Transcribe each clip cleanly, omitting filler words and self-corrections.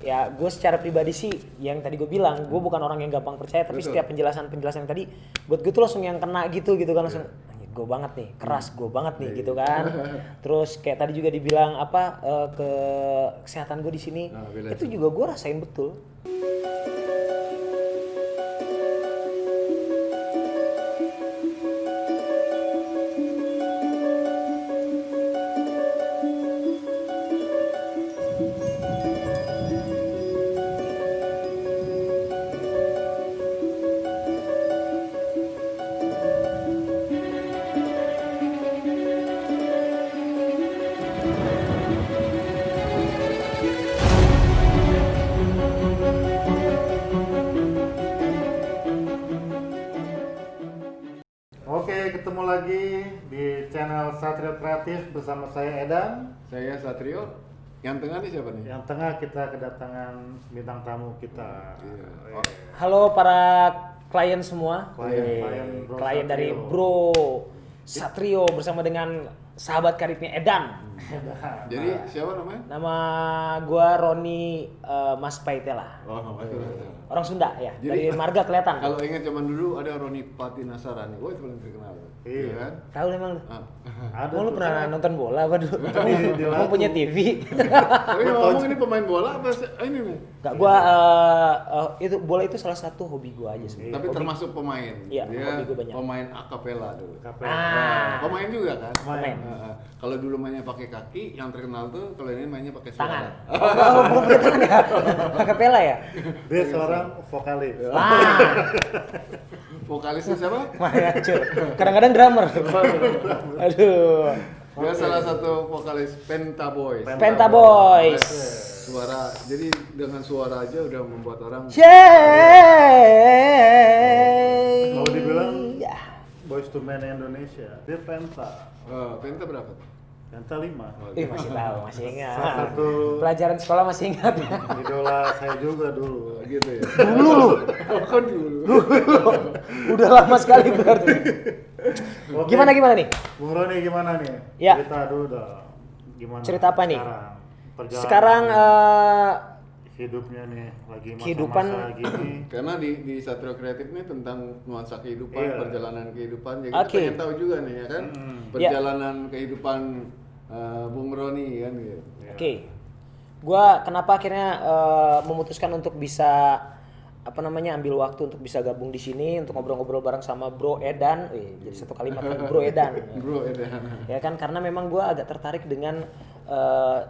ya gue secara pribadi sih yang tadi gue bilang, gue bukan orang yang gampang percaya, tapi setiap penjelasan yang tadi buat gue tuh langsung yang kena gitu kan, langsung gue banget nih, keras gue banget nih gitu kan. Terus kayak tadi juga dibilang apa ke kesehatan gue di sini, itu juga gue rasain betul. Oke, ketemu lagi di channel Satrio Kreatif bersama saya Edan. Saya Satrio. Yang tengah nih siapa nih? Yang tengah kita kedatangan bintang tamu kita. Iya. Halo para klien semua, Klien dari Satrio. Bro Satrio bersama dengan sahabat karibnya Edan. Jadi siapa namanya? Nama gua Roni Mas Paitela. Oh, namanya. Orang Sunda ya, Jadi- dari marga kelihatan. Kalau ingat zaman dulu ada Roni Pati Nasarani. Wah, itu paling terkenal. Iya. kan? Tahu emang lu? Ah. Ada Emang lu tuh, pernah kan? nonton bola apa dulu? Di Emang lagu. punya TV? Tapi ngomong ini pemain bola apa ini nih? Enggak, gua itu bola itu salah satu hobi gua aja sebenarnya. Tapi Hobi- termasuk pemain. Iya, Dia hobi gua banyak. pemain akapela dulu. Kapel. Ah. Pemain juga kan? Pemain. Kalau dulu mainnya pakai kaki, yang terkenal tuh kalau ini mainnya pakai Tangan. suara. Oh, belum punya tangan ya? Akapela ya? Dia seorang vokalis. Wah, Vokalisnya siapa? hancur. Kadang-kadang drummer. Aduh. Dia salah satu vokalis Penta Boys. Penta Boys. Suara, jadi dengan suara aja udah membuat orang. Yeay. Kalau dibilang Ya. Boys to Men Indonesia, dia Penta. Penta berapa? Penta 5. Masih tahu, masih ingat. Salah satu Pelajaran sekolah masih ingat. idola saya juga dulu. Gitu ya. Dulu lu. Kan dulu. Udah lama sekali berarti. Oke. Gimana nih? Bung Roni gimana nih? Ya. Cerita dulu dong. Gimana? Cerita apa nih? Perjalanan Sekarang hidupnya nih lagi masa-masa kehidupan- gini. Karena di Satrio Kreatif ini tentang nuansa kehidupan, Iya. perjalanan kehidupan. Jadi Oke. kita pengen tahu juga nih ya kan, perjalanan kehidupan Bung Roni kan gitu. Oke. Gua kenapa akhirnya memutuskan untuk bisa ambil waktu untuk bisa gabung di sini untuk ngobrol-ngobrol bareng sama Bro Edan. Jadi satu kalimat kan Bro Edan. Bro, Edan. Ya kan, karena memang gua agak tertarik dengan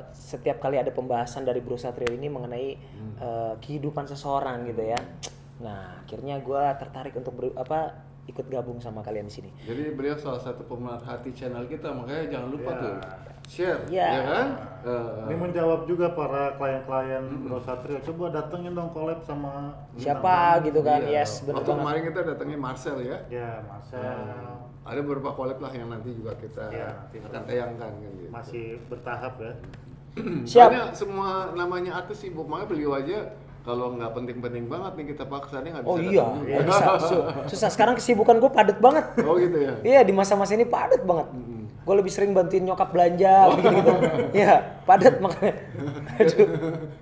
setiap kali ada pembahasan dari Bro Satrio ini mengenai kehidupan seseorang gitu ya. Nah, akhirnya gua tertarik untuk ikut gabung sama kalian di sini. Jadi beliau salah satu pemerhati channel kita, makanya jangan lupa Ya. tuh share, Ya. ya kan? Ini menjawab juga para klien-klien Bro Satrio. Coba datengin dong collab sama Siapa bintang gitu kan? Iya. Yes, benar Waktu banget. kemarin kita datangnya Marcel ya. tamu. Ya, Marcel Ada beberapa collab lah yang nanti juga kita Iya, nanti akan tayangkan kan gitu. masih bertahap ya. Siap. Soalnya semua namanya artis sibuk, makanya beliau aja kalau nggak penting-penting banget nih kita paksa nih nggak bisa Oh iya, datang juga. nggak bisa. Susah. Sekarang kesibukan gue padat banget. Oh gitu ya. Iya, di masa-masa ini padat banget. Gue lebih sering bantuin nyokap belanja, gitu-gitu. Iya, padat makanya. Aduh.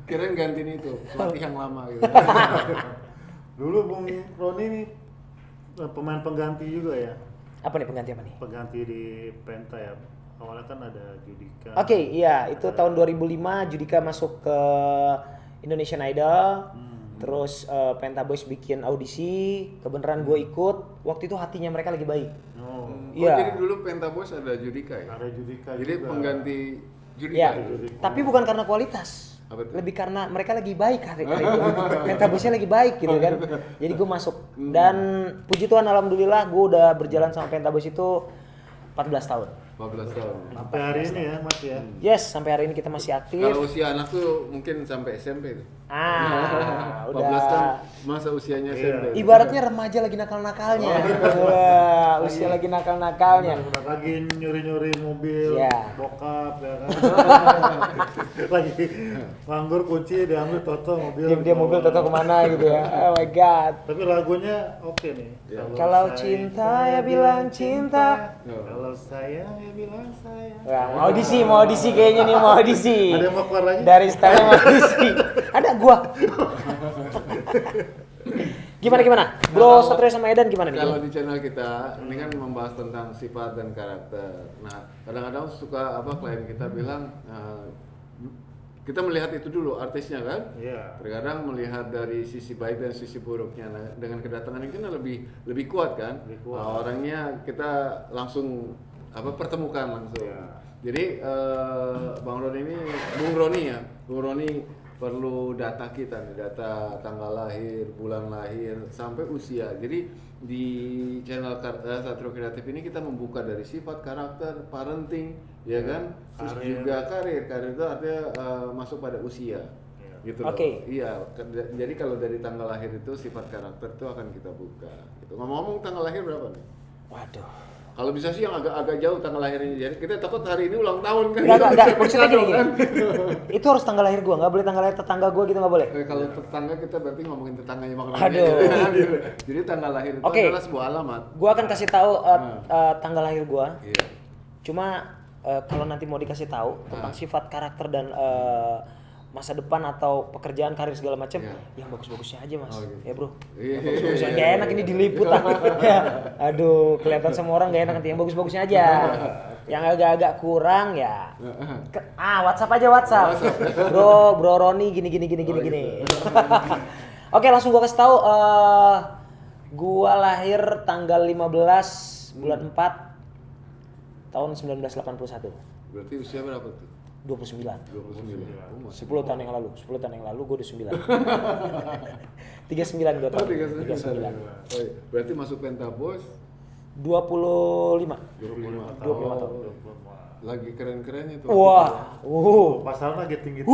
Kirain gantiin itu pelatih yang lama gitu. Dulu Bung Roni ini pemain pengganti juga ya. Apa nih pengganti apa nih? Pengganti di Penta ya. Awalnya kan ada Judika. Oke, iya, itu tahun 2005 Judika masuk ke Indonesian Idol. Terus Penta Boys bikin audisi, kebenaran gue ikut. Waktu itu hatinya mereka lagi baik. Oh, Iya. Oh, jadi dulu Penta Boys ada Judika ya. ada Judika Jadi juga. pengganti Judika. Iya, gitu. tapi bukan karena kualitas. Apa tuh? Lebih karena mereka lagi baik hari itu. Penta Boysnya lagi baik gitu kan. Jadi gue masuk. Dan puji Tuhan alhamdulillah gue udah berjalan sama Penta Boys itu 14 tahun. 14 tahun. Sampai hari ini ya Mas ya. Yes, sampai hari ini kita masih aktif. Kalau usia anak tuh mungkin sampai SMP tuh. 14 14 kan masa usianya Iya. SMP. Ibaratnya remaja lagi nakal-nakalnya. Wah, usia lagi nakal-nakalnya. Udah lagi nyuri-nyuri mobil Iya. bokap ya kan. Lagi nganggur kunci diambil toto mobil. Dia mobil tato kemana gitu ya. Oh my god. Tapi lagunya oke nih. Iya. Kalau cinta ya bilang cinta. Kalau sayang ya bilang sayang. Wah, mau audisi kayaknya nih, mau audisi. Ada yang mau keluar lagi? Dari style mau audisi. Ada gua. Gimana? Bro Satrio sama Edan gimana nih? Kalau di channel kita ini kan membahas tentang sifat dan karakter. Nah, kadang-kadang suka klien kita bilang kita melihat itu dulu artisnya kan. Iya. Terkadang melihat dari sisi baik dan sisi buruknya. Nah, dengan kedatangan ini kan lebih kuat kan. Lebih kuat. Orangnya kita langsung pertemukan langsung. Iya. Jadi Bung Roni perlu data kita nih, data tanggal lahir, bulan lahir, sampai usia. Jadi di channel Satrio Kreatif ini kita membuka dari sifat, karakter, parenting, ya kan, terus Karir. juga karir itu artinya masuk pada usia, gitu loh. Oke. Iya, jadi kalau dari tanggal lahir itu sifat karakter itu akan kita buka. Gitu. Ngomong-ngomong tanggal lahir berapa nih? Waduh. Kalau bisa sih yang agak jauh tanggal lahirnya, jadi kita takut hari ini ulang tahun kan. Enggak, maksudnya gini. Kan? Itu harus tanggal lahir gua, nggak boleh tanggal lahir tetangga gua gitu, nggak boleh. Kalau tetangga kita berarti ngomongin tetangganya maksudnya. Aduh. Jadi tanggal lahir itu Oke. adalah sebuah alamat. Gua akan kasih tahu tanggal lahir gua. Iya. Cuma kalau nanti mau dikasih tahu tentang sifat, karakter dan masa depan atau pekerjaan, karir segala macam, Iya. yang bagus-bagusnya aja mas. Oh, gitu. Ya bro. Iya. Yang bagus-bagusnya. Gak enak ini diliput ah. Ya. Aduh, kelihatan semua orang gak enak nanti. Yang bagus-bagusnya aja. Yang agak-agak kurang ya. WhatsApp aja WhatsApp. Bro Roni gini. Oke, langsung gua kasih tahu. Gua lahir tanggal 15 bulan 4 tahun 1981. Berarti usia berapa tuh? 29. 29. 10 tahun yang lalu gue udah 9. 39 gue tahun. 39. Oh, iya. Berarti masuk Pentaboss 25. 25 tahun. Lagi keren-kerennya tuh. Wah. Pasalnya lagi tinggi.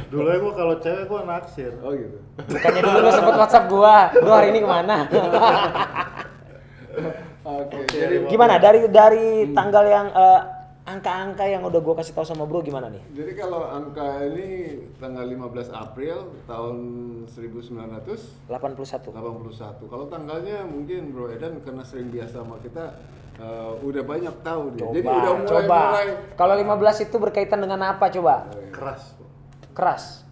Dulu gue kalau cewek gue naksir. Oh gitu. Bukannya dulu lu sempet WhatsApp gua. Bro hari ini kemana? Oke. Jadi Gimana dari tanggal yang angka-angka yang udah gua kasih tahu sama bro gimana nih? Jadi kalau angka ini tanggal 15 April tahun 1981. 81. Kalau tanggalnya mungkin Bro Edan karena sering biasa sama kita udah banyak tahu dia. Jadi Coba, udah mulai. Kalau 15 itu berkaitan dengan apa coba? keras. Keras.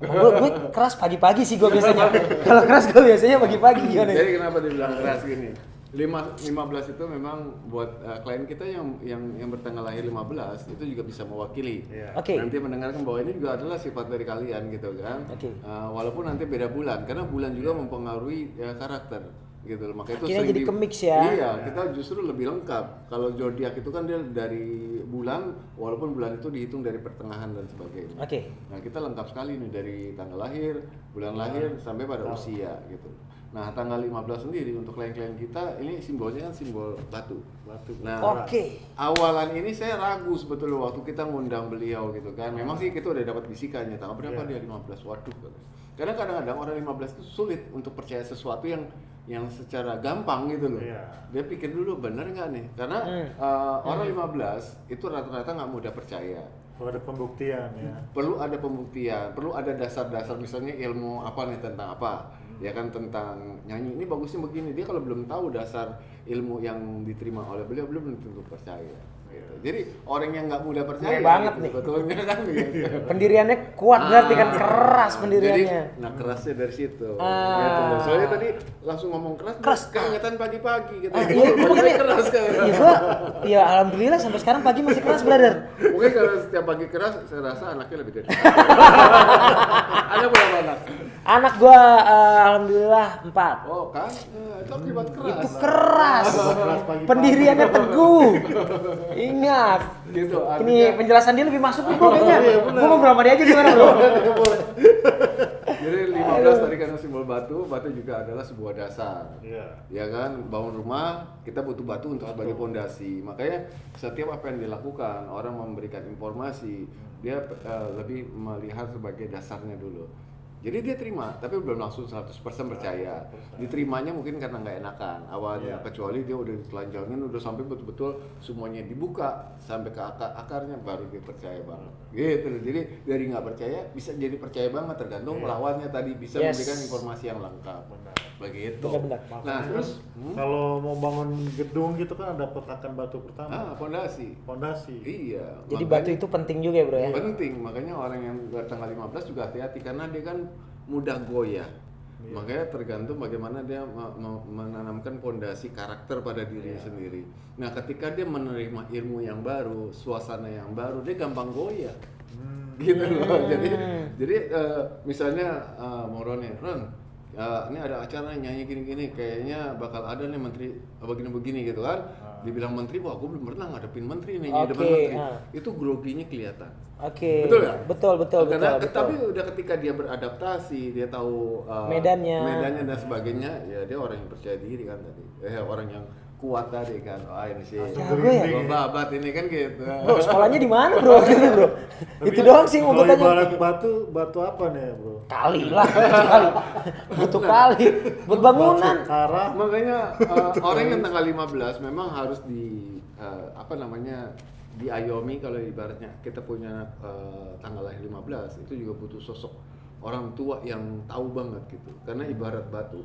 Gue keras pagi-pagi sih gue biasanya. Kalau keras gue biasanya pagi-pagi gimana? Jadi kenapa dibilang keras gini? 15 itu memang buat klien kita yang bertanggal lahir 15 itu juga bisa mewakili. Iya. Oke. Nanti mendengarkan bahwa ini juga adalah sifat dari kalian gitu kan. Oke. Walaupun nanti beda bulan karena bulan juga mempengaruhi karakter gitu loh. Makanya itu Akhirnya sering jadi ke-mix ya. Iya, kita justru lebih lengkap. Kalau zodiak itu kan dia dari bulan walaupun bulan itu dihitung dari pertengahan dan sebagainya. Oke. Nah, kita lengkap sekali nih dari tanggal lahir, bulan lahir sampai pada usia gitu. Nah, tanggal 15 sendiri untuk klien-klien kita ini simbolnya kan simbol batu. Nah, Oke. awalan ini saya ragu sebetulnya waktu kita ngundang beliau gitu kan. Memang sih kita udah dapat bisikannya, tanggal berapa dia 15. Waduh. Karena kadang-kadang orang 15 itu sulit untuk percaya sesuatu yang secara gampang gitu loh. Iya. Dia pikir dulu benar nggak nih? Karena orang 15 itu rata-rata nggak mudah percaya. Kalau ada pembuktian ya. Perlu ada pembuktian, perlu ada dasar-dasar misalnya ilmu apa nih tentang apa. Ya kan tentang nyanyi ini bagusnya begini. Dia kalau belum tahu dasar ilmu yang diterima oleh beliau belum tentu percaya. Gitu. Jadi orang yang nggak mudah percaya banget gitu, nih. sebetulnya kan gitu. Pendiriannya kuat berarti kan keras pendiriannya. Jadi, nah kerasnya dari situ. Gitu. Soalnya tadi langsung ngomong keras. Keingetan pagi-pagi gitu. Iya, Pagi keras kan. Iya gua, ya alhamdulillah sampai sekarang pagi masih keras brother. Mungkin kalau setiap pagi keras, saya rasa anaknya lebih gede. Anak berapa anak? Anak gua alhamdulillah 4. Oh kan, itu akibat keras. Itu keras. Keras pagi-pagi. Pendiriannya teguh. Ingat. Gitu. Ini penjelasan dia lebih masuk nih bro kayaknya. Gua mau bersama dia aja gimana bro? Jadi 15 tadi kan simbol batu juga adalah sebuah dasar. Iya. Ya kan, bangun rumah kita butuh batu untuk sebagai fondasi. Makanya setiap apa yang dilakukan, orang memberikan informasi, dia lebih melihat sebagai dasarnya dulu. Jadi dia terima, tapi belum langsung 100% percaya. Diterimanya mungkin karena nggak enakan awalnya, kecuali dia udah ditelanjangin, udah sampai betul-betul semuanya dibuka sampai ke akarnya baru dia percaya banget. Gitu. Jadi dari nggak percaya bisa jadi percaya banget tergantung lawannya tadi bisa memberikan informasi yang lengkap. Benar. begitu. Benar-benar. Nah terus Kalau mau bangun gedung gitu kan ada peletakan batu pertama, fondasi. fondasi. Iya. Jadi makanya batu itu penting juga ya bro ya. penting, makanya orang yang tanggal 15 juga hati-hati karena dia kan mudah goyah. Makanya tergantung bagaimana dia menanamkan fondasi karakter pada dirinya sendiri. Nah, ketika dia menerima ilmu yang baru, suasana yang baru, dia gampang goyah. Gitu loh. Jadi misalnya Moro nih, Ron, ini ada acara nyanyi gini-gini, kayaknya bakal ada nih menteri begini-begini gitu kan. Dibilang menteri, wah gue belum pernah ngadepin menteri nih, nyanyi depan menteri. Itu groginya kelihatan. Oke. Betul ya? Betul. Karena betul. tapi udah ketika dia beradaptasi, dia tahu medannya dan sebagainya, ya dia orang yang percaya diri kan tadi. Orang yang kuat tadi kan. Wah ini sih. Jago ya? Gua babat ini kan gitu. Bro, sekolahnya di mana bro? Gitu bro. Itu doang sih mau Kalau gue tanya. ibarat batu apa nih bro? Kali lah, kali. Butuh kali. Buat bangunan. Karah. Makanya orang yang tanggal 15 memang harus diayomi. Kalau ibaratnya kita punya tanggal lahir 15 itu juga butuh sosok orang tua yang tahu banget gitu. Karena ibarat batu,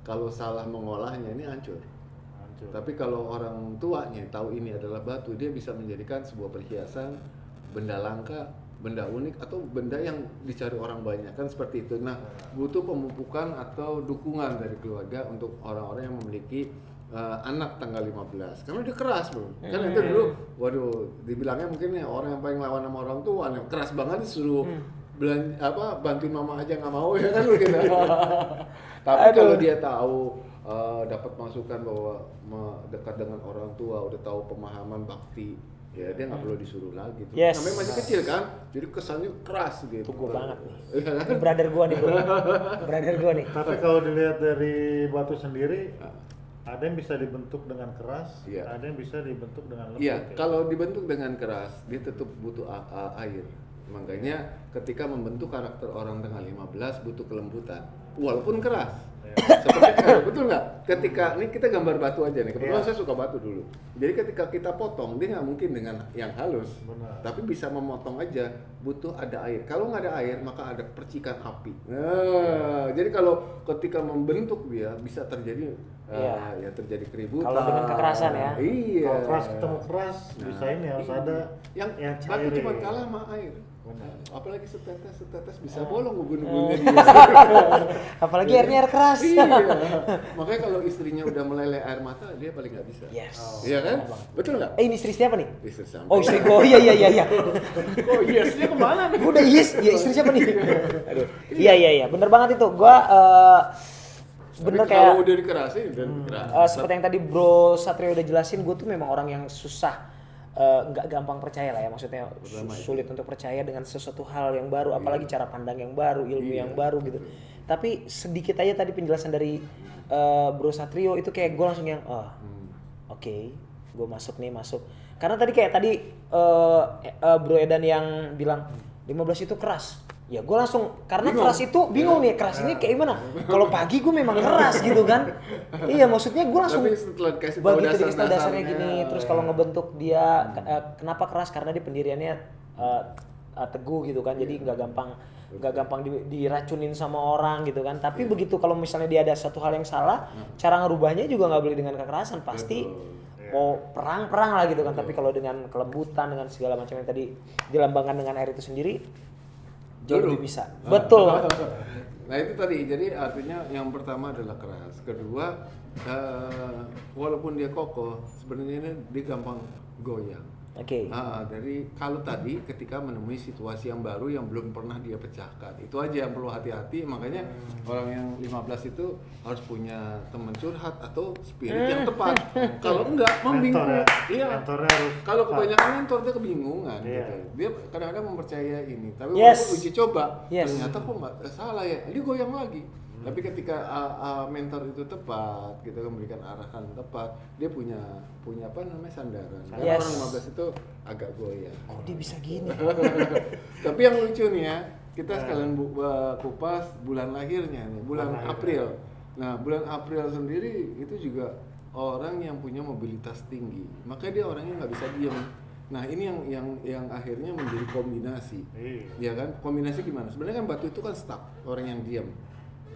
kalau salah mengolahnya ini hancur. Tapi kalau orang tuanya tahu ini adalah batu, dia bisa menjadikan sebuah perhiasan, benda langka, benda unik atau benda yang dicari orang banyak kan seperti itu. Nah, butuh pemupukan atau dukungan dari keluarga untuk orang-orang yang memiliki anak tanggal 15. Karena dia keras, Bro. Kan itu dulu waduh, dibilangnya mungkin ya orang yang paling lawan sama orang tua, keras banget disuruh bantuin mama aja nggak mau ya kan begitu. Tapi kalau dia tahu dapat masukan bahwa dekat dengan orang tua, udah tahu pemahaman bakti, ya dia nggak perlu disuruh lagi. Yes. Namanya masih kecil kan, jadi kesannya keras gitu. Itu gue banget nih. Ini brother gue nih bro. Brother gue nih. Tapi kalau dilihat dari batu sendiri, ada yang bisa dibentuk dengan keras, ada yang bisa dibentuk dengan lembut. Iya, kalau dibentuk dengan keras, dia tetap butuh air. Makanya ketika membentuk karakter orang tanggal 15 butuh kelembutan, walaupun keras. Seperti betul nggak? Ketika ini kita gambar batu aja nih. Kebetulan saya suka batu dulu. Jadi ketika kita potong, dia nggak mungkin dengan yang halus. Benar. Tapi bisa memotong aja. Butuh ada air. Kalau nggak ada air, maka ada percikan api. Nah, jadi kalau ketika membentuk dia bisa terjadi ya terjadi keributan. Kalau dengan kekerasan ya. Iya. Kalau keras ketemu keras, bisa ini harus ada yang batu cairin. cuma kalah sama air. Benar. Apalagi setetes bisa bolong ubun-ubunnya dia. Apalagi airnya air keras. Iya. Makanya kalau istrinya udah meleleh air mata, dia paling nggak bisa. Yes. Iya kan? Betul nggak? Ini istri siapa nih? Istri sampai. Oh istri gue. Oh iya. Oh yesnya kemana nih? Udah yes. Ya istri siapa nih? Aduh. Iya. Bener banget itu. Gue bener Tapi kayak kalau udah dikerasin dan keras. seperti yang tadi Bro Satrio udah jelasin, gue tuh memang orang yang susah nggak gampang percaya lah ya, maksudnya sulit untuk percaya dengan sesuatu hal yang baru, apalagi cara pandang yang baru, ilmu yang baru gitu. Tapi sedikit aja tadi penjelasan dari Bro Satrio itu kayak gue langsung yang oke, gue masuk. Karena tadi kayak Bro Edan yang bilang 15 itu keras. Ya gue langsung, karena bingung. Keras itu bingung nih, keras ini kayak gimana? Kalau pagi gue memang keras gitu kan. Iya maksudnya gue langsung begitu dikasih dasarnya gini. Terus kalau ngebentuk dia kenapa keras? Karena dia pendiriannya teguh gitu kan. Jadi nggak gampang diracunin sama orang gitu kan. Tapi begitu kalau misalnya dia ada satu hal yang salah, cara ngerubahnya juga nggak boleh dengan kekerasan. Pasti mau perang lah gitu kan. Tapi kalau dengan kelembutan, dengan segala macam yang tadi dilambangkan dengan air itu sendiri, jauh lebih bisa. Betul. Nah itu tadi, jadi artinya yang pertama adalah keras. Kedua, walaupun dia kokoh, sebenarnya dia gampang goyang. Oke. Dari kalau tadi ketika menemui situasi yang baru yang belum pernah dia pecahkan, itu aja yang perlu hati-hati. Makanya orang yang 15 itu harus punya teman curhat atau spirit yang tepat. Kalau enggak membingungkan. Iya. Kalau kebanyakan mentor dia kebingungan. Gitu. Dia kadang-kadang mempercaya ini, tapi walaupun uji coba ternyata kok nggak salah ya, dia goyang lagi. Tapi ketika mentor itu tepat, kita memberikan arahan tepat, dia punya apa namanya sandaran. Karena orang 15 itu agak goyah. Kok dia bisa gini? Tapi yang lucu nih ya, kita sekalian kupas bulan lahirnya nih, bulan April. Nah, bulan April sendiri itu juga orang yang punya mobilitas tinggi. Makanya dia orangnya nggak bisa diem. Nah, ini yang akhirnya menjadi kombinasi. Ya kan? Kombinasi gimana? Sebenarnya kan batu itu kan stuck, orang yang diam.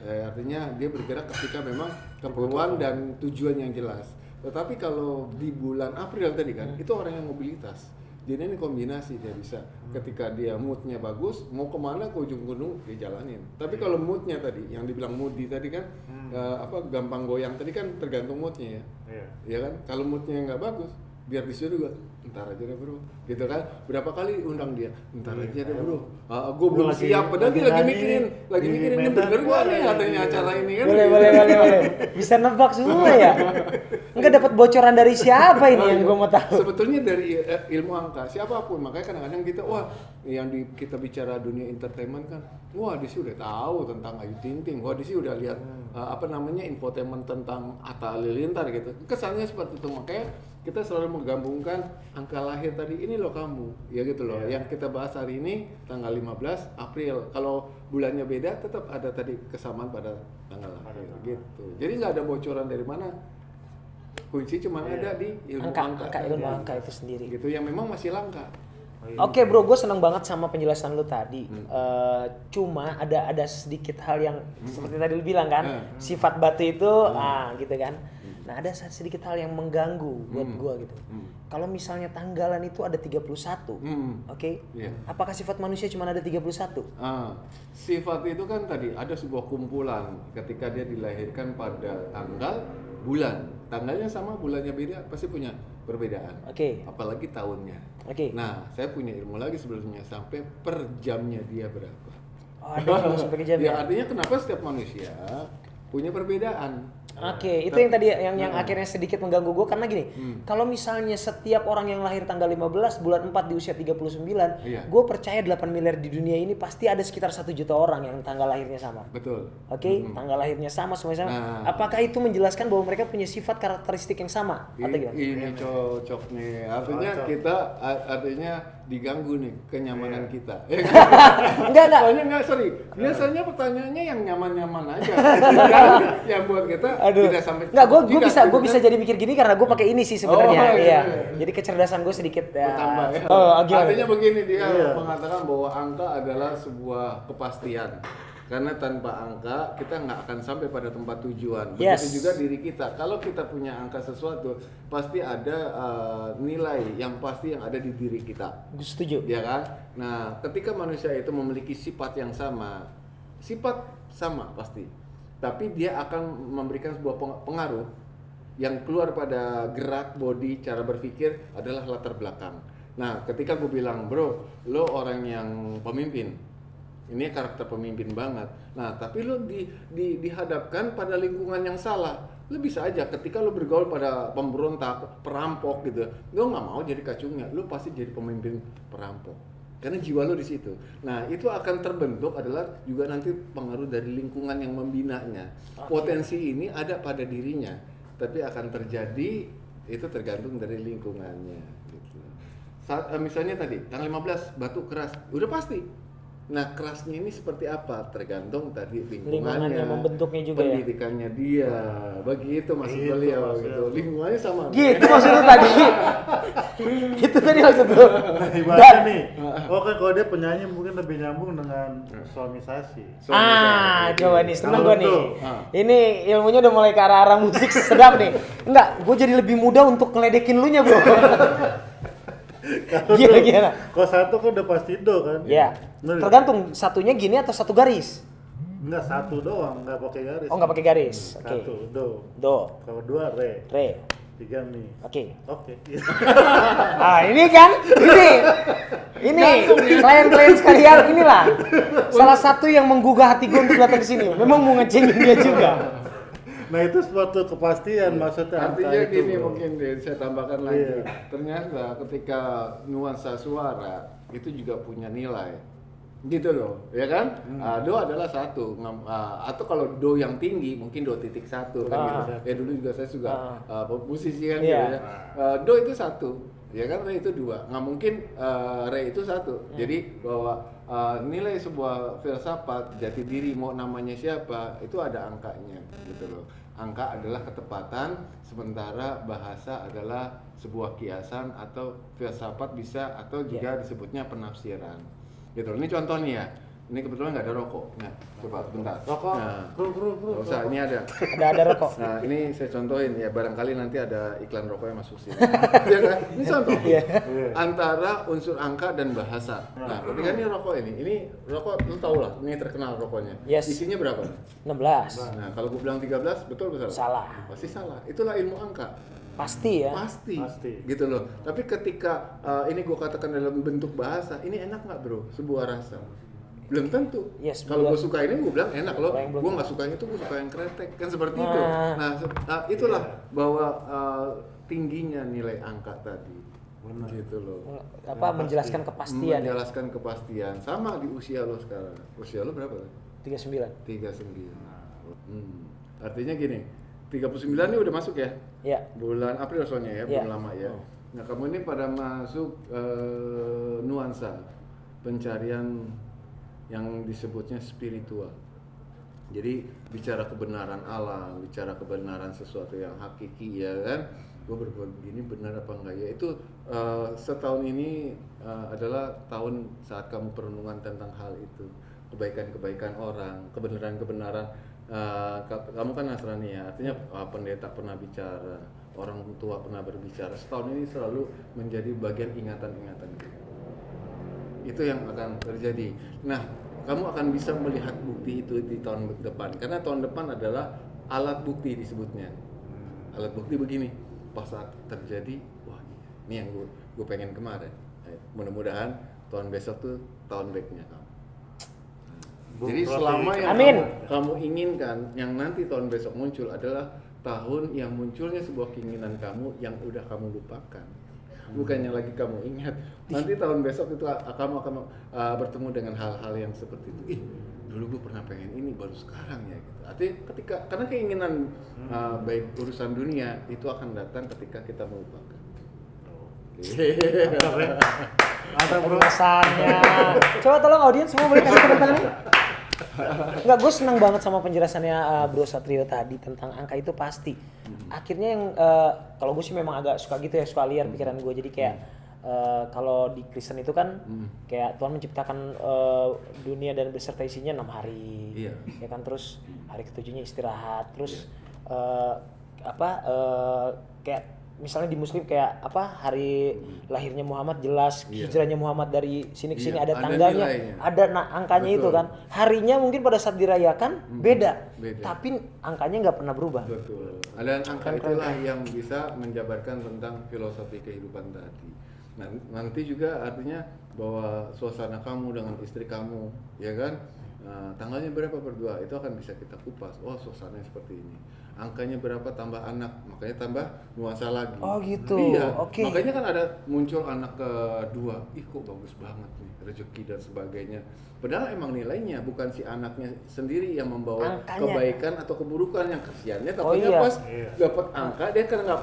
Artinya dia bergerak ketika memang keperluan dan tujuan yang jelas. Tetapi kalau di bulan April tadi kan, itu orang yang mobilitas. Jadi ini kombinasi, dia bisa ketika dia moodnya bagus, mau kemana ke ujung gunung dia jalanin. Tapi kalau moodnya tadi, yang dibilang moody tadi kan, gampang goyang tadi kan tergantung moodnya ya. Ya kan, kalau moodnya nggak bagus, biar disuruh juga, ntar aja deh bro, gitu kan. Berapa kali undang dia, ntar aja deh bro, gue belum siap, padahal dia lagi mikirin ini bener gak nih adanya acara ini kan. Boleh. Bisa nebak semua ya. Enggak dapat bocoran dari siapa ini yang gue mau tahu. Sebetulnya dari ilmu angka, siapapun, makanya kadang-kadang kita, kita bicara dunia entertainment kan, dia sih udah tahu tentang Ayu Ting Ting, dia sih udah lihat infotainment tentang Atta Halilintar gitu. Kesannya seperti itu, makanya kita selalu menggabungkan angka lahir tadi, ini loh kamu, ya gitu loh. Yang kita bahas hari ini tanggal 15 April. Kalau bulannya beda, tetap ada tadi kesamaan pada tanggal lahir gitu. Jadi nggak ada bocoran dari mana. Kunci cuma ada di ilmu angka ilmu angka itu sendiri. Gitu, yang memang masih langka. Oke bro, gue seneng banget sama penjelasan lu tadi. Cuma ada sedikit hal yang seperti tadi lu bilang kan, sifat batu itu, gitu kan. Nah ada sedikit hal yang mengganggu buat gue gitu. Kalau misalnya tanggalan itu ada 31, oke? Apakah sifat manusia cuma ada 31? Sifat itu kan tadi ada sebuah kumpulan ketika dia dilahirkan pada tanggal, bulan. Tanggalnya sama, bulannya beda, pasti punya perbedaan. Apalagi tahunnya. Nah, saya punya ilmu lagi sebelumnya sampai per jamnya dia berapa. Ada sampai ke jam ya? Artinya kenapa setiap manusia punya perbedaan. Itu yang tadi yang akhirnya sedikit mengganggu gue karena gini, kalau misalnya setiap orang yang lahir tanggal 15 bulan 4 di usia 39, gue percaya 8 miliar di dunia ini pasti ada sekitar 1 juta orang yang tanggal lahirnya sama. Betul. Tanggal lahirnya sama, semuanya sama. Apakah itu menjelaskan bahwa mereka punya sifat karakteristik yang sama? Atau gimana? Ini cocok nih. Artinya diganggu nih kenyamanan kita. Enggak. Biasanya pertanyaannya yang nyaman-nyaman aja. Yang buat kita tidak sampai. Enggak, gue bisa jadi mikir gini karena gue pakai ini sih sebenarnya. Iya. Jadi kecerdasan gue sedikit bertambah ya. Artinya begini, dia mengatakan bahwa angka adalah sebuah kepastian. Karena tanpa angka kita nggak akan sampai pada tempat tujuan. Begitu juga diri kita. Kalau kita punya angka sesuatu, pasti ada nilai yang pasti yang ada di diri kita. Setuju. Ya kan? Nah, ketika manusia itu memiliki sifat yang sama, sifat sama pasti. Tapi dia akan memberikan sebuah pengaruh yang keluar pada gerak, body, cara berpikir adalah latar belakang. Nah, ketika gue bilang, bro, lo orang yang pemimpin. Ini karakter pemimpin banget. Nah, tapi lo dihadapkan pada lingkungan yang salah. Lo bisa aja ketika lo bergaul pada pemberontak, perampok gitu, lo nggak mau jadi kacungnya. Lo pasti jadi pemimpin perampok. Karena jiwa lo di situ. Nah, itu akan terbentuk adalah juga nanti pengaruh dari lingkungan yang membinanya. Potensi ini ada pada dirinya, tapi akan terjadi itu tergantung dari lingkungannya. Gitu. Misalnya tadi tanggal 15 batu keras, udah pasti. Nah, kerasnya ini seperti apa? Tergantung tadi lingkungannya, membentuknya juga pendidikannya dia. Begitu maksud beliau gitu. Lingkungannya sama. Gitu maksudnya tadi. Itu tadi maksud lu. Nah, ibaratnya nih. Kalau dia penyanyi mungkin lebih nyambung dengan suamisasi. Coba nih, seneng gue nih. Ini ilmunya udah mulai ke arah musik sedap nih. Enggak, gue jadi lebih mudah untuk ngeledekin lu nya, bro. Gila. Kalau satu kan udah pasti do kan? Iya. Tergantung satunya gini atau satu garis. Enggak, satu doang, enggak pakai garis. Oh, enggak pakai garis. Oke. Satu do. Kalau dua re. Tiga mi. Oke. Ini kan, ini klien-klien sekalian inilah salah satu yang menggugah hati gue untuk datang ke sini. Memang mau ngecengin dia juga. Nah, itu suatu kepastian maksudnya. Artinya gini mungkin saya tambahkan lagi. Ternyata ketika nuansa suara itu juga punya nilai. Gitu loh, ya kan? Do adalah satu, atau kalau do yang tinggi mungkin do titik satu kan gitu. Ya dulu juga saya suka musisi kan gitu ya. Do itu satu, ya kan? Re itu dua, nggak mungkin re itu satu. Jadi bahwa nilai sebuah filsafat jati diri mau namanya siapa itu ada angkanya gitu loh. Angka adalah ketepatan, sementara bahasa adalah sebuah kiasan atau filsafat bisa atau juga disebutnya penafsiran. Gitu. Ini contohnya ya. Ini kebetulan nggak ada rokok. Nah, coba bentar. Rokok. Nah, Bro. nggak usah, ini ada. Ada rokok. Nah, ini saya contohin ya, barangkali nanti ada iklan rokok yang masuk sini. Iya kan? Ini contoh. Antara unsur angka dan bahasa. Nah, ketika ini rokok ini rokok lu tau lah, ini terkenal rokoknya. Yes. Isinya berapa? 16. Nah, kalau gue bilang 13, betul betul? Salah. Pasti salah. Itulah ilmu angka. Pasti ya. Pasti. Pasti. Gitu loh. Tapi ketika ini gue katakan dalam bentuk bahasa, ini enak nggak bro? Sebuah rasa. Belum tentu. Yes, kalau belum. gue suka ini gue bilang enak loh. Kalau yang belum Gue nggak suka yang itu, gue suka yang kretek. Kan seperti Nah. itu. Nah, itulah bahwa tingginya nilai angka tadi. Benar. Gitu loh. Menjelaskan kepastian ya. Menjelaskan kepastian. Sama di usia lo sekarang. Usia lo berapa? 39. 39. Artinya gini, 39 ini udah masuk ya? Ya. Bulan April soalnya ya, belum Ya. lama ya. Oh. Nah, kamu ini pada masuk nuansa pencarian yang disebutnya spiritual. Jadi bicara kebenaran alam, bicara kebenaran sesuatu yang hakiki ya kan. Gue berbuat begini benar apa enggak ya? Itu setahun ini adalah tahun saat kamu perenungan tentang hal itu. Kebaikan-kebaikan orang, kebenaran-kebenaran. Kamu kan Nasrani ya, artinya pendeta pernah bicara, orang tua pernah berbicara. Setahun ini selalu menjadi bagian ingatan-ingatan kita. Itu yang akan terjadi. Nah, kamu akan bisa melihat bukti itu di tahun depan, karena tahun depan adalah alat bukti disebutnya. Alat bukti begini, pas saat terjadi, wah ini yang gue pengen kemarin. Mudah-mudahan tahun besok tuh tahun baiknya kamu. Jadi selama yang kamu inginkan, yang nanti tahun besok muncul adalah tahun yang munculnya sebuah keinginan kamu yang udah kamu lupakan. Bukannya lagi kamu ingat. Nanti tahun besok itu kamu akan bertemu dengan hal-hal yang seperti itu. Ih, dulu gue pernah pengen ini, baru sekarang ya gitu. Artinya karena keinginan baik urusan dunia itu akan datang ketika kita melupakan. Ada bro. Penjelasannya. Coba tolong audiens semua boleh kasih tepuk tangan. Enggak, gue senang banget sama penjelasannya Bro Satrio tadi tentang angka itu pasti. Akhirnya yang kalau gue sih memang agak suka gitu ya, suka liar pikiran gue. Jadi kayak kalau di Kristen itu kan kayak Tuhan menciptakan dunia dan beserta isinya 6 hari. Iya. Ya kan, terus hari ketujuhnya istirahat. Terus kayak misalnya di Muslim kayak hari lahirnya Muhammad jelas, hijrahnya Muhammad dari sini ke sini ada tanggalnya, ada angkanya. Betul. Itu kan. Harinya mungkin pada saat dirayakan beda. Tapi angkanya nggak pernah berubah. Betul. Dan angka itulah yang bisa menjabarkan tentang filosofi kehidupan tadi. Nah, nanti juga artinya bahwa suasana kamu dengan istri kamu, ya kan? Tanggalnya berapa berdua, itu akan bisa kita kupas. Oh, suasananya seperti ini. Angkanya berapa tambah anak, makanya tambah nuansa lagi. Oh gitu. Iya. Oke. Makanya kan ada muncul anak kedua. Ih, kok bagus banget nih, rezeki dan sebagainya. Padahal emang nilainya bukan si anaknya sendiri yang membawa kebaikan atau keburukan, yang kesiannya takutnya pas dapat angka dia kan nggak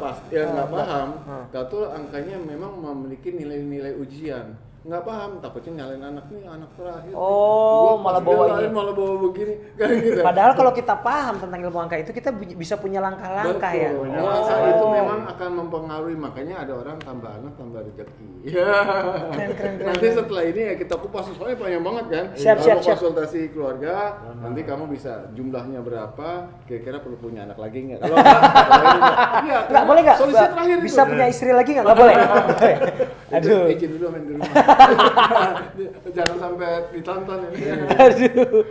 paham. Tahu angkanya memang memiliki nilai-nilai ujian. Nggak paham, takutnya nyalain anak nih, anak terakhir. Oh, malah bawa ini. Malah bawa begini, kan gitu. Padahal kalau kita paham tentang ilmu angka itu, kita bisa punya langkah-langkah ya. Nuansa itu memang akan mempengaruhi, makanya ada orang tambah anak tambah rezeki. Keren. Nanti setelah ini ya kita kupas, soalnya panjang banget kan. Siap. Konsultasi keluarga, nanti kamu bisa jumlahnya berapa, kira-kira perlu punya anak lagi nggak? Kalau nggak, boleh nggak? Solusi terakhir bisa itu. punya istri lagi nggak? Nggak boleh. Aduh. Izin dulu main di rumah. Jangan sampai ditonton ini. Aduh.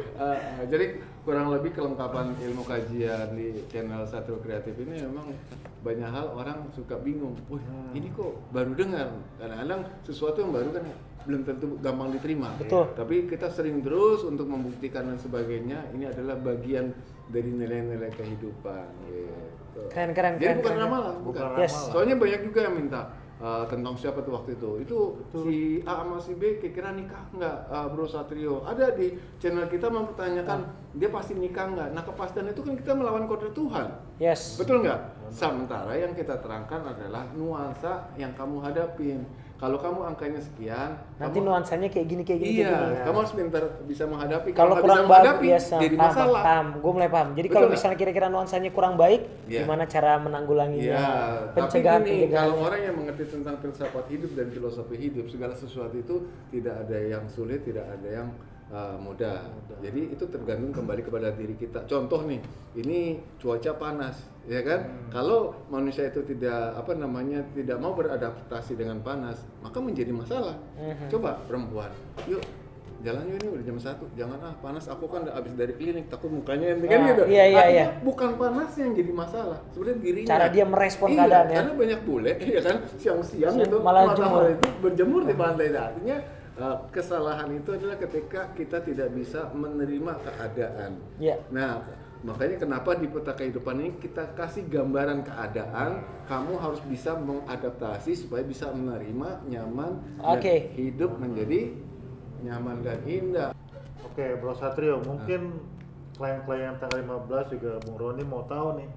Jadi kurang lebih kelengkapan ilmu kajian di channel Satrio Kreatif ini memang banyak hal orang suka bingung. Wih, ini kok baru dengar. Kadang-kadang sesuatu yang baru kan belum tentu gampang diterima. Betul. Tapi kita sering terus untuk membuktikan dan sebagainya. Ini adalah bagian dari nilai-nilai kehidupan. Gitu. Keren. Jadi bukan ramalan, bukan. Yes. Soalnya banyak juga yang minta. Tentang siapa tuh waktu itu si A sama si B kira-kira nikah nggak, Bro Satrio? Ada di channel kita mempertanyakan dia pasti nikah nggak. Nah, kepastian itu kan kita melawan kode Tuhan. Yes. Betul nggak? Sementara yang kita terangkan adalah nuansa yang kamu hadapin. Kalau kamu angkanya sekian, nanti nuansanya kayak gini. Iya, kamu harus pintar bisa menghadapi. Kalau kurang baik biasa jadi masalah. Paham. Gue mulai paham. Jadi kalau misalnya kira-kira nuansanya kurang baik, gimana cara menanggulanginya? Iya. Pencegahan. Kalau orang yang mengerti tentang filsafat hidup dan filosofi hidup, segala sesuatu itu tidak ada yang sulit, tidak ada yang mudah. Jadi itu tergantung kembali kepada diri kita. Contoh nih, ini cuaca panas, ya kan? Kalau manusia itu tidak tidak mau beradaptasi dengan panas, maka menjadi masalah. Coba perempuan, yuk jalan yuk, ini udah jam 1, jangan panas, aku kan udah habis dari klinik, takut mukanya kan gitu. Iya. Bukan panasnya yang jadi masalah, sebenarnya dirinya. Cara dia merespon keadaan ya. Karena banyak bule, ya kan, siang-siang itu malah matahari itu berjemur di pantai. Artinya kesalahan itu adalah ketika kita tidak bisa menerima keadaan. Iya. Nah, makanya kenapa di peta kehidupan ini kita kasih gambaran keadaan, kamu harus bisa mengadaptasi supaya bisa menerima, nyaman, dan hidup menjadi nyaman dan indah. Oke, Bro Satrio, mungkin klien-klien tanggal 15 juga Bung Roni mau tahu nih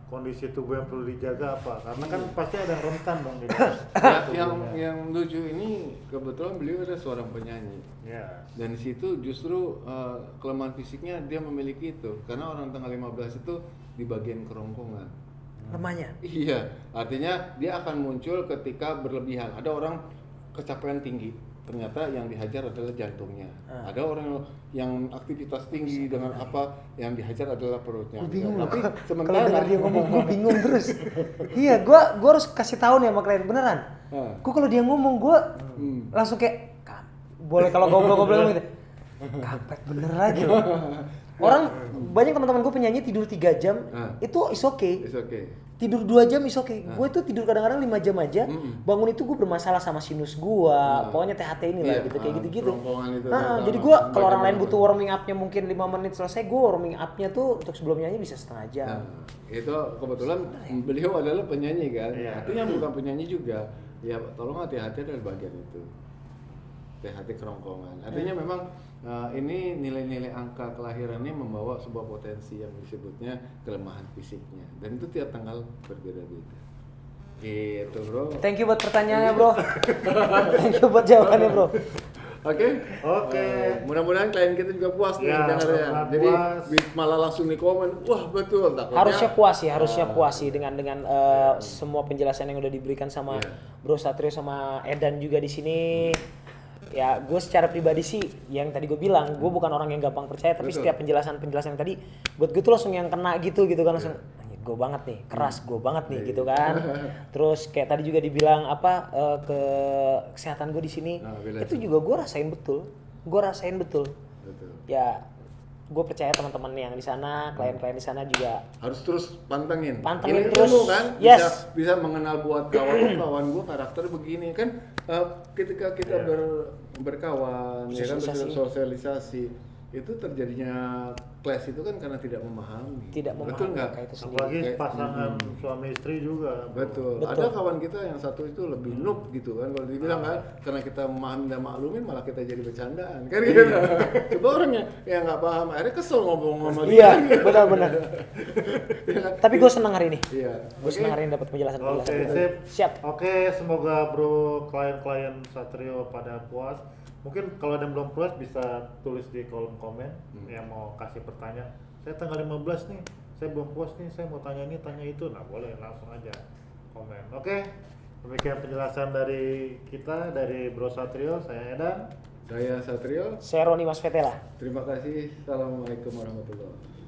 kondisi tubuh yang perlu dijaga apa? Karena kan pasti ada yang rentan dong di yang lucu ini kebetulan beliau ada seorang penyanyi. Ya. Dan di situ justru kelemahan fisiknya dia memiliki itu. Karena orang tanggal 15 itu di bagian kerongkongan. Lemahnya. Iya, artinya dia akan muncul ketika berlebihan. Ada orang kecapean tinggi, ternyata yang dihajar adalah jantungnya. Ada orang yang aktivitas tinggi dengan apa yang dihajar adalah perutnya. Bingung. Tapi Kalau sementara dengar dia ngomong, gue bingung terus. Iya, gue harus kasih tahu nih sama klien beneran. Gue kalau dia ngomong, gue langsung kayak, boleh kalau goblok-goblok gitu. Kampret bener lagi loh. Orang banyak teman-teman gue penyanyi tidur 3 jam, itu is okay. Tidur 2 jam is okay. Gue tuh tidur kadang-kadang 5 jam aja. Bangun itu gue bermasalah sama sinus gue. Pokoknya THT inilah gitu kayak gitu-gitu. Jadi gue kalau orang lain butuh warming up-nya mungkin 5 menit selesai, gue warming up-nya tuh untuk sebelum nyanyi bisa setengah jam. Itu kebetulan beliau adalah penyanyi kan. Artinya bukan penyanyi juga. Ya tolong hati-hati dari bagian itu. THT kerongkongan. Artinya memang ini nilai-nilai angka kelahirannya membawa sebuah potensi yang disebutnya kelemahan fisiknya, dan itu tiap tanggal berbeda-beda. Gitu bro. Thank you buat pertanyaannya bro. Thank you buat jawabannya bro. Oke. Mudah-mudahan klien kita juga puas nih dengarnya. Jadi malah langsung di komen, wah betul. Harusnya puas sih dengan semua penjelasan yang udah diberikan sama Bro Satrio sama Edan juga di sini. Ya gue secara pribadi sih yang tadi gue bilang, gue bukan orang yang gampang percaya, tapi setiap penjelasan yang tadi buat gue tuh langsung yang kena gitu kan, langsung gue banget nih, keras gue banget nih gitu kan. Terus kayak tadi juga dibilang ke kesehatan gue di sini, itu juga gue rasain betul. Ya gue percaya teman-teman yang di sana, klien-klien di sana juga harus terus pantengin ini terus ilmu kan. Bisa mengenal buat kawan gue karakter begini kan. Ketika kita berkawan ya kan, bersosialisasi, itu terjadinya clash itu kan karena tidak memahami. Betul nggak? Apalagi pasangan suami istri juga. Betul. Ada kawan kita yang satu itu lebih noob gitu kan, kalau dibilang kan, karena kita memahami dan maklumin malah kita jadi bercandaan kan gitu. Coba orangnya yang nggak paham akhirnya kesel ngomong-ngomong. Iya, benar. Tapi gue senang hari ini. Iya. Gue senang hari ini dapat penjelasan. Siap. Oke, semoga bro klien Satrio pada puas. Mungkin kalau ada yang belum puas bisa tulis di kolom komen yang mau kasih pertanyaan. Saya tanggal 15 nih, saya belum puas nih, saya mau tanya ini, tanya itu. Nah boleh langsung aja komen. Oke, demikian penjelasan dari kita, dari Bro Satrio. Saya Edan. Saya Satrio. Saya Roni Mas Vetela. Terima kasih. Assalamualaikum warahmatullahi wabarakatuh.